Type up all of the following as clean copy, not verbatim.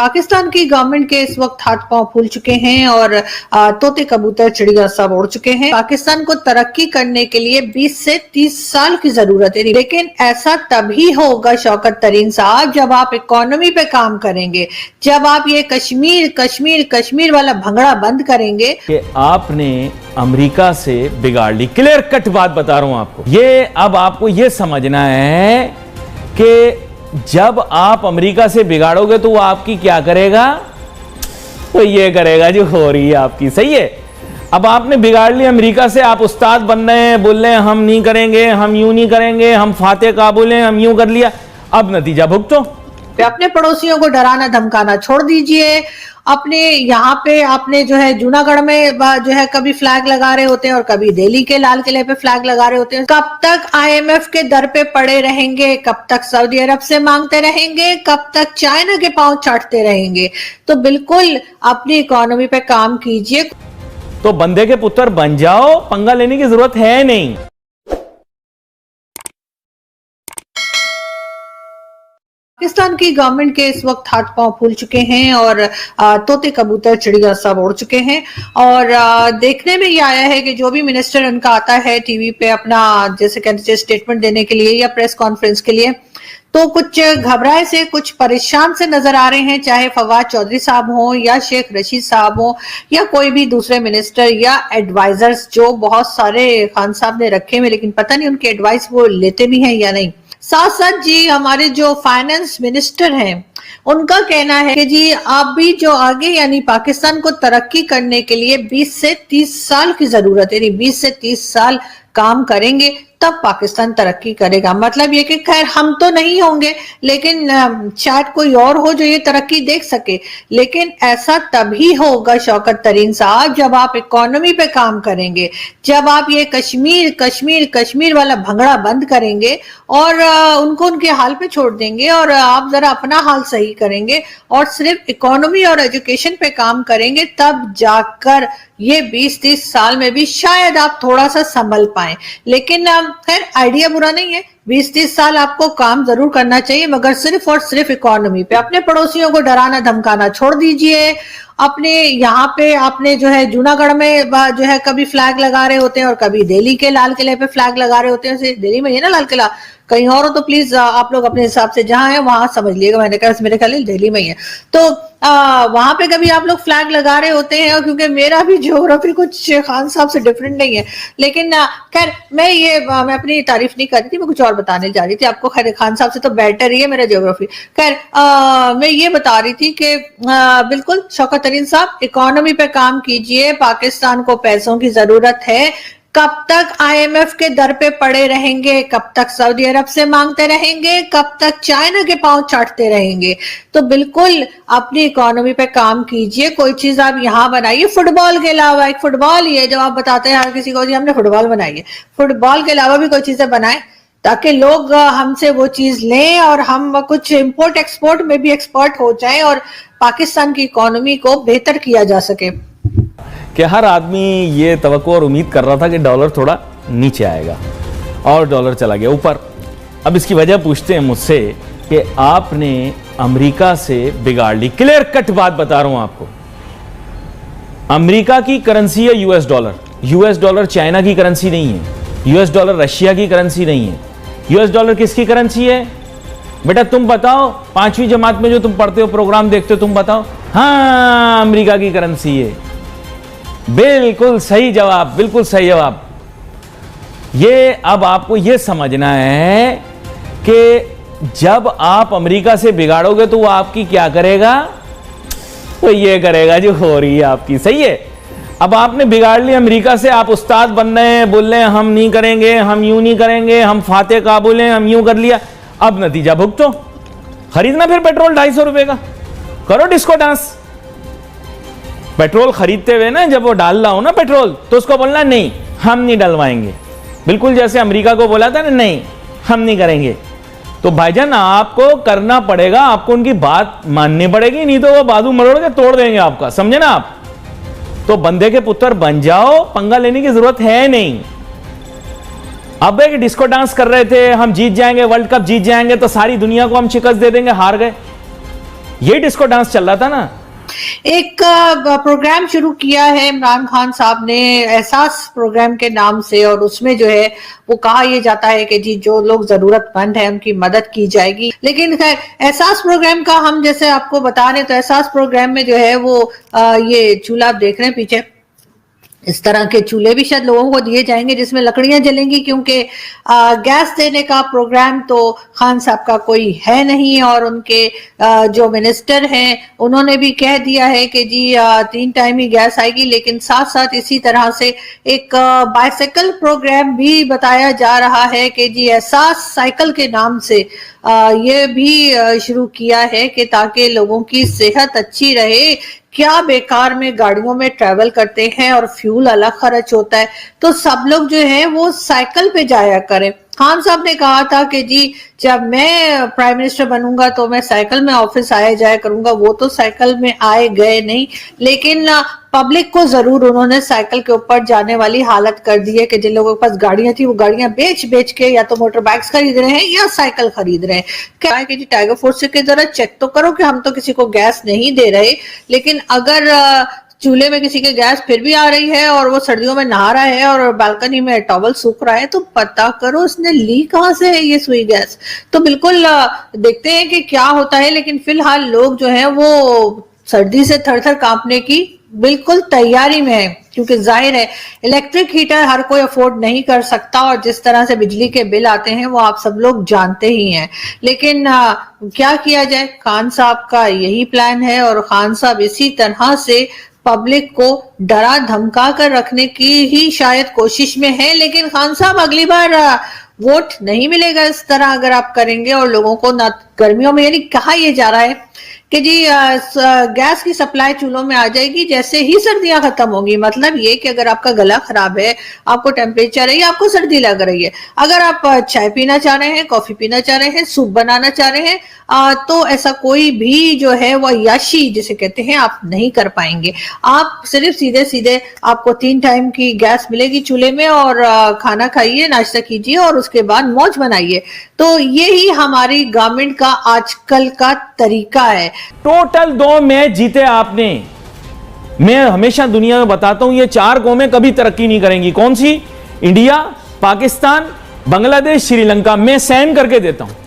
पाकिस्तान की गवर्नमेंट के इस वक्त हाथ पांव फूल चुके हैं और तोते कबूतर चिड़िया सब उड़ चुके हैं। पाकिस्तान को तरक्की करने के लिए 20 से 30 साल की जरूरत है, लेकिन ऐसा तभी होगा शौकत तरीन साहब जब आप इकोनॉमी पे काम करेंगे, जब आप ये कश्मीर कश्मीर कश्मीर वाला भंगड़ा बंद करेंगे। कि आपने अमेरिका से बिगाड़ ली। क्लियर कट बात बता रहा हूं आपको। ये अब आपको ये समझना है कि जब आप अमेरिका से बिगाड़ोगे तो वो आपकी क्या करेगा? तो ये करेगा जो हो रही है आपकी। सही है। अब आपने बिगाड़ लिया अमेरिका से, आप उस्ताद बन रहे हैं, बोल रहे हैं हम नहीं करेंगे, हम यूं नहीं करेंगे, हम फाते काबुल हैं, हम यूं कर लिया। अब नतीजा भुगतो। अपने पड़ोसियों को डराना धमकाना छोड़ दीजिए। अपने यहाँ पे आपने जो है जूनागढ़ में जो है कभी फ्लैग लगा रहे होते हैं और कभी दिल्ली के लाल किले पे फ्लैग लगा रहे होते हैं। कब तक IMF के दर पे पड़े रहेंगे? कब तक सऊदी अरब से मांगते रहेंगे? कब तक चाइना के पांव चाटते रहेंगे? तो बिल्कुल अपनी इकोनॉमी पे काम कीजिए। तो बंदे के पुत्र बन जाओ, पंगा लेने की जरूरत है नहीं। पाकिस्तान की गवर्नमेंट के इस वक्त हाथ पांव फूल चुके हैं और तोते कबूतर चिड़िया सब उड़ चुके हैं। और देखने में ये आया है कि जो भी मिनिस्टर उनका आता है टीवी पे अपना जैसे कहते हैं स्टेटमेंट देने के लिए या प्रेस कॉन्फ्रेंस के लिए, तो कुछ घबराए से, कुछ परेशान से नजर आ रहे हैं। चाहे फवाद चौधरी साहब हो या शेख रशीद साहब हो या कोई भी दूसरे मिनिस्टर या एडवाइजर्स जो बहुत सारे खान साहब ने रखे हुए, लेकिन पता नहीं उनके एडवाइस वो लेते भी हैं या नहीं। साथ साथ जी हमारे जो फाइनेंस मिनिस्टर हैं उनका कहना है कि जी आप भी जो आगे यानी पाकिस्तान को तरक्की करने के लिए 20 से 30 साल की जरूरत है, यानी 20 से 30 साल काम करेंगे तब पाकिस्तान तरक्की करेगा। मतलब ये कि खैर हम तो नहीं होंगे, लेकिन शायद कोई और हो जो ये तरक्की देख सके, लेकिन ऐसा तभी होगा शौकत तरीन साहब जब आप इकोनॉमी पे काम करेंगे, जब आप ये कश्मीर कश्मीर कश्मीर वाला भंगड़ा बंद करेंगे और उनको उनके हाल पे छोड़ देंगे और आप जरा अपना हाल सही करेंगे और सिर्फ इकोनॉमी और एजुकेशन पे काम करेंगे, तब जाकर ये 20-30 साल में भी शायद आप थोड़ा सा संभल पाए। लेकिन खैर आइडिया बुरा नहीं है, 20-30 साल आपको काम जरूर करना चाहिए, मगर सिर्फ और सिर्फ इकोनॉमी पे। अपने पड़ोसियों को डराना धमकाना छोड़ दीजिए। अपने यहाँ पे आपने जो है जूनागढ़ में जो है कभी फ्लैग लगा रहे होते हैं और कभी दिल्ली के लाल किले पे फ्लैग लगा रहे होते हैं। दिल्ली में है ना लाल किला, कहीं और हो तो प्लीज आप लोग अपने हिसाब से जहां है वहां समझ लिएगा। मैंने कहा मेरे ख्याल दिल्ली में ही है, तो वहां पे कभी आप लोग फ्लैग लगा रहे होते हैं। और क्योंकि मेरा भी ज्योग्राफी कुछ खान साहब से डिफरेंट नहीं है, लेकिन खैर मैं अपनी तारीफ नहीं कर रही थी, मैं कुछ और बताने जा रही थी आपको। खैर खान साहब से तो बेटर ही है मेरा ज्योग्राफी। खैर मैं ये बता रही थी कि बिल्कुल शौकत तरीन साहब इकोनॉमी पे काम कीजिए। पाकिस्तान को पैसों की जरूरत है। कब तक IMF के दर पे पड़े रहेंगे? कब तक सऊदी अरब से मांगते रहेंगे? कब तक चाइना के पांव चाटते रहेंगे? तो बिल्कुल अपनी इकोनॉमी पे काम कीजिए। कोई चीज आप यहाँ बनाइए फुटबॉल के अलावा। एक फुटबॉल ही है जब आप बताते हैं हर किसी को जी हमने फुटबॉल बनाई है, फुटबॉल के अलावा भी कोई चीजें बनाए ताकि लोग हमसे वो चीज लें और हम कुछ इंपोर्ट एक्सपोर्ट में भी एक्सपर्ट हो जाएं और पाकिस्तान की इकोनॉमी को बेहतर किया जा सके। कि हर आदमी ये तवक्को और उम्मीद कर रहा था कि डॉलर थोड़ा नीचे आएगा और डॉलर चला गया ऊपर। अब इसकी वजह पूछते हैं मुझसे कि आपने अमेरिका से बिगाड़ ली। क्लियर कट बात बता रहा हूं आपको। अमेरिका की करेंसी है US dollar. US dollar China की करेंसी नहीं है। US डॉलर रशिया की करेंसी नहीं है। US डॉलर किसकी करेंसी है? बेटा तुम बताओ, 5वीं जमात में जो तुम पढ़ते हो, प्रोग्राम देखते हो, तुम बताओ। हाँ, अमेरिका की करेंसी है। बिल्कुल सही जवाब, बिल्कुल सही जवाब। ये अब आपको ये समझना है कि जब आप अमेरिका से बिगाड़ोगे तो वो आपकी क्या करेगा? तो ये करेगा जो हो रही है आपकी। सही है। अब आपने बिगाड़ लिया अमेरिका से, आप उस्ताद बन रहे हैं, बोल रहे हैं हम नहीं करेंगे, हम यूं नहीं करेंगे, हम फाते काबुल हैं, हम यूं कर लिया। अब नतीजा भुगतो। खरीदना फिर पेट्रोल 250 रुपए का, करो डिस्को डांस। पेट्रोल खरीदते हुए ना जब वो डाल रहा हो ना पेट्रोल, तो उसको बोलना नहीं हम नहीं डलवाएंगे। बिल्कुल जैसे अमेरिका को बोला था ना नहीं हम नहीं करेंगे। तो भाईजान आपको करना पड़ेगा, आपको उनकी बात माननी पड़ेगी, नहीं तो वो बाजू मरोड़ के तोड़ देंगे आपका। समझे ना आप? तो बंदे के पुत्र बन जाओ, पंगा लेने की जरूरत है नहीं। अब एक डिस्को डांस कर रहे थे, हम जीत जाएंगे, वर्ल्ड कप जीत जाएंगे तो सारी दुनिया को हम शिकस्त दे देंगे, हार गए। ये डिस्को डांस चल रहा था ना। एक प्रोग्राम शुरू किया है इमरान खान साहब ने एहसास प्रोग्राम के नाम से, और उसमें जो है वो कहा यह जाता है कि जी जो लोग जरूरतमंद है उनकी मदद की जाएगी। लेकिन खैर एहसास प्रोग्राम का हम जैसे आपको बता रहे तो एहसास प्रोग्राम में जो है वो ये चूल्हा आप देख रहे हैं पीछे, इस तरह के चूल्हे भी शायद लोगों को दिए जाएंगे जिसमें लकड़ियां जलेंगी, क्योंकि गैस देने का प्रोग्राम तो खान साहब का कोई है नहीं। और उनके जो मिनिस्टर हैं उन्होंने भी कह दिया है कि जी 3 टाइम ही गैस आएगी। लेकिन साथ साथ इसी तरह से एक बाइसाइकिल प्रोग्राम भी बताया जा रहा है कि जी एहसास साइकिल के नाम से ये भी शुरू किया है कि ताकि लोगों की सेहत अच्छी रहे। क्या बेकार में गाड़ियों में ट्रैवल करते हैं और फ्यूल अलग खर्च होता है, तो सब लोग जो है वो साइकिल पे जाया करें। खान साहब ने कहा था कि जी जब मैं प्राइम मिनिस्टर बनूंगा तो मैं साइकिल में ऑफिस आया जाया करूंगा। वो तो साइकिल में आए गए नहीं, लेकिन पब्लिक को जरूर उन्होंने साइकिल के ऊपर जाने वाली हालत कर दी है कि जिन लोगों के पास गाड़ियां थी वो गाड़ियां बेच बेच के या तो मोटर बाइक्स खरीद रहे हैं या साइकिल खरीद रहे हैं। क्या है कि जी टाइगर फोर्स के जरा चेक तो करो कि हम तो किसी को गैस नहीं दे रहे, लेकिन अगर चूल्हे में किसी के गैस फिर भी आ रही है और वो सर्दियों में नहा रहा है और बालकनी में टॉवल सूख रहा है तो पता करो उसने ली कहां से है ये सुई गैस। तो बिल्कुल देखते हैं कि क्या होता है। लेकिन फिलहाल लोग जो है वो सर्दी से थर थर कांपने की बिल्कुल तैयारी में है, क्योंकि जाहिर है इलेक्ट्रिक हीटर हर कोई अफोर्ड नहीं कर सकता और जिस तरह से बिजली के बिल आते हैं वो आप सब लोग जानते ही हैं। लेकिन क्या किया जाए, खान साहब का यही प्लान है और खान साहब इसी तरह से पब्लिक को डरा धमका कर रखने की ही शायद कोशिश में है। लेकिन खान साहब अगली बार वोट नहीं मिलेगा इस तरह अगर आप करेंगे। और लोगों को ना गर्मियों में, यानी कहा यह जा रहा है कि जी गैस की सप्लाई चूल्हों में आ जाएगी जैसे ही सर्दियां खत्म होगी। मतलब ये कि अगर आपका गला खराब है, आपको टेम्परेचर है या आपको सर्दी लग रही है, अगर आप चाय पीना चाह रहे हैं, कॉफी पीना चाह रहे हैं, सूप बनाना चाह रहे हैं, तो ऐसा कोई भी जो है वो अय्याशी जिसे कहते हैं आप नहीं कर पाएंगे। आप सिर्फ सीधे सीधे आपको 3 टाइम की गैस मिलेगी चूल्हे में और खाना खाइए, नाश्ता कीजिए और उसके बाद मौज बनाइए। तो यही हमारी गवर्नमेंट का आजकल का तरीका है। टोटल 2 मैच जीते आपने। मैं हमेशा दुनिया में बताता हूं ये 4 कौमें कभी तरक्की नहीं करेंगी। कौन सी? इंडिया, पाकिस्तान, बांग्लादेश, श्रीलंका। मैं साइन करके देता हूं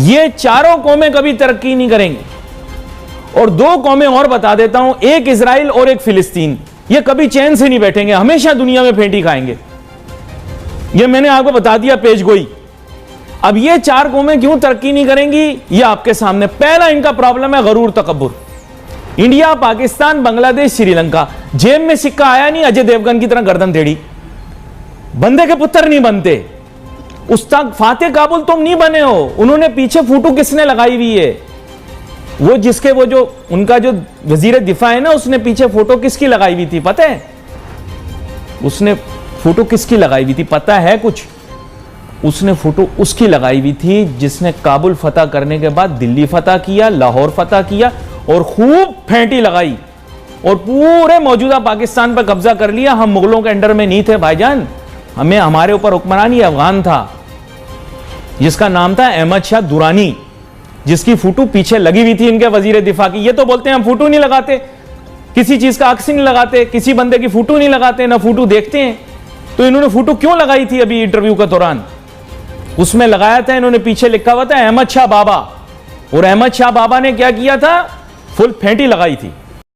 ये चारों कौमें कभी तरक्की नहीं करेंगी। और 2 कौमें और बता देता हूं, एक इजराइल और एक फिलिस्तीन। ये कभी चैन से नहीं बैठेंगे, हमेशा दुनिया में फेंटी खाएंगे। ये मैंने आपको बता दिया पेश गोई। अब ये 4 कौमें क्यों तरक्की नहीं करेंगी ये आपके सामने। पहला इनका प्रॉब्लम है गरूर तकब्बुर। इंडिया, पाकिस्तान, बांग्लादेश, श्रीलंका। जेब में सिक्का आया नहीं, अजय देवगन की तरह गर्दन टेढ़ी। बंदे के पुत्र नहीं बनते। उस्ताद फाते काबुल तुम नहीं बने हो। उन्होंने पीछे फोटो किसने लगाई हुई है? वो जिसके वो जो उनका जो वजीर दिफा है ना, उसने पीछे फोटो किसकी लगाई हुई थी पता है? उसने फोटो किसकी लगाई हुई थी पता है कुछ? उसने फोटो उसकी लगाई हुई थी जिसने काबुल फतह करने के बाद दिल्ली फतह किया, लाहौर फतह किया और खूब फेंटी लगाई और पूरे मौजूदा पाकिस्तान पर कब्जा कर लिया। हम मुगलों के अंडर में नहीं थे भाईजान, हमें हमारे ऊपर हुक्मरानी अफगान था जिसका नाम था अहमद शाह दुरानी, जिसकी फोटो पीछे लगी हुई थी इनके वजीर दिफा की। ये तो बोलते हैं हम फोटो नहीं लगाते, किसी चीज का अक्स नहीं लगाते, किसी बंदे की फोटो नहीं लगाते, ना फोटो देखते हैं। तो इन्होंने फोटो क्यों लगाई थी अभी इंटरव्यू के दौरान? उसमें लगाया था, इन्होंने पीछे लिखा हुआ था अहमद शाह बाबा। और अहमद शाह बाबा ने क्या किया था? फुल फेंटी लगाई थी।